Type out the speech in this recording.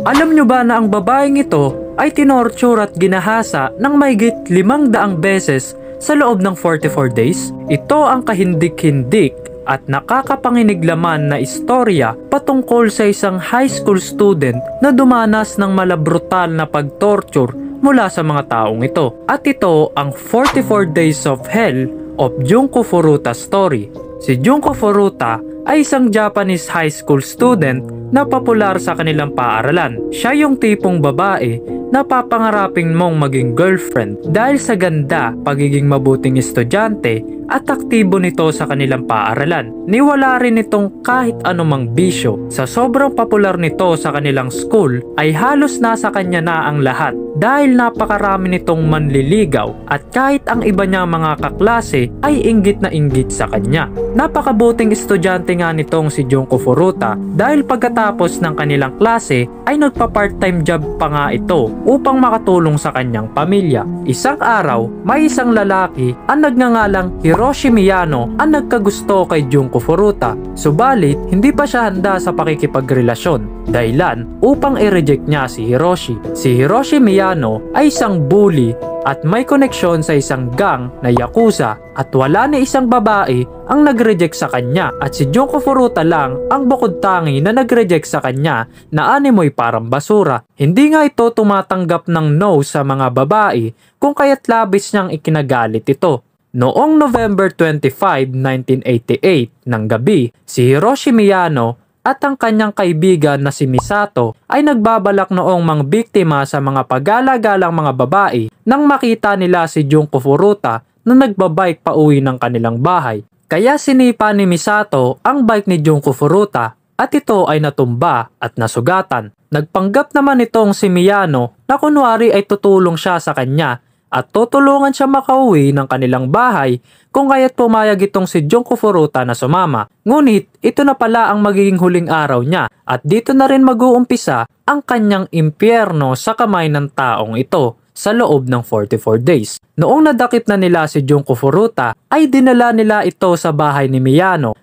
Alam nyo ba na ang babaeng ito ay tinorture at ginahasa ng mahigit 500 beses sa loob ng 44 days? Ito ang kahindik-hindik at nakakapanginig laman na istorya patungkol sa isang high school student na dumanas ng malabrutal na pagtorture mula sa mga taong ito. At ito ang 44 Days of Hell of Junko Furuta story. Si Junko Furuta ay isang Japanese high school student na popular sa kanilang paaralan. Siya yung tipong babae na papangarapin mong maging girlfriend dahil sa ganda, pagiging mabuting estudyante at aktibo nito sa kanilang paaralan. Niwala rin itong kahit anumang bisyo. Sa sobrang popular nito sa kanilang school ay halos nasa kanya na ang lahat dahil napakarami nitong manliligaw at kahit ang iba niyang mga kaklase ay inggit na inggit sa kanya. Napakabuting estudyante nga nitong si Junko Furuta dahil pagkatapos ng kanilang klase ay nagpa-part-time job pa nga ito upang makatulong sa kanyang pamilya. Isang araw, may isang lalaki ang nagngangalang Hiroshi Miyano ang nagkagusto kay Junko Furuta. Subalit, hindi pa siya handa sa pakikipagrelasyon. Dahilan upang i-reject niya si Hiroshi. Si Hiroshi Miyano ay isang bully at may koneksyon sa isang gang na Yakuza at wala ni isang babae ang nag-reject sa kanya at si Junko Furuta lang ang bukod tangi na nag-reject sa kanya na animoy parang basura. Hindi nga ito tumatanggap ng no sa mga babae kung kaya't labis niyang ikinagalit ito. Noong November 25, 1988 ng gabi, si Hiroshi Miyano at ang kanyang kaibigan na si Misato ay nagbabalak noong mangbiktima sa mga pagala-galang mga babae nang makita nila si Junko Furuta na nagbabike pa uwi ng kanilang bahay. Kaya sinipa ni Misato ang bike ni Junko Furuta at ito ay natumba at nasugatan. Nagpanggap naman itong si Miyano na kunwari ay tutulong siya sa kanya at tutulungan siya makauwi ng kanilang bahay kung kaya't pumayag itong si Junko Furuta na sumama. Ngunit ito na pala ang magiging huling araw niya at dito na rin mag-uumpisa ang kanyang impyerno sa kamay ng taong ito sa loob ng 44 days. Noong nadakip na nila si Junko Furuta ay dinala nila ito sa bahay ni Miyano